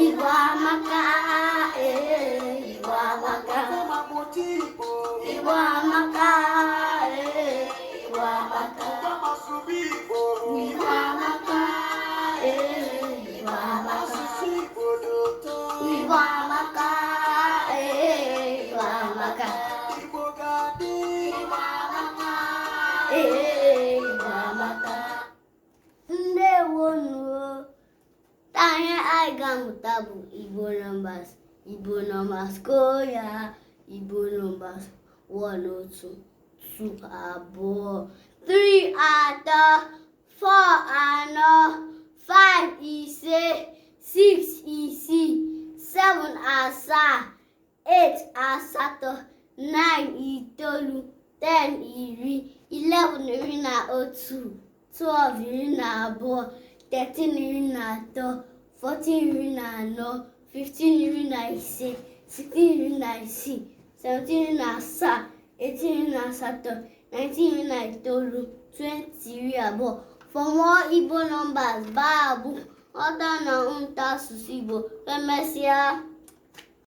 Igbo amaka, Igbo amaka. Igbo amaka, Igbo amaka. Igbo amaka, Igbo amaka. Igbo amaka, Igbo amaka. Igbo amaka, Igbo amaka. Ndewonu. Tanya anyị ga-amụta bụ Igbo numbers koya Igbo numbers 1 otu 2 abụọ 3 atọ 4 anọ 5 ise 6 isii 7 asaa 8 asatọ 9 itoolu 10 iri 11 iri na otu 12 iri na abụọ 13 iri na atọ 14 iri na anọ 15 iri na ise 16 iri na isii 17 iri na asaa 18 iri na asatọ 19 iri na itoolu 20 iri abụọ. For more Igbo numbers, baa abụ ọda na mmụta asụsụ Igbo. Emesịa.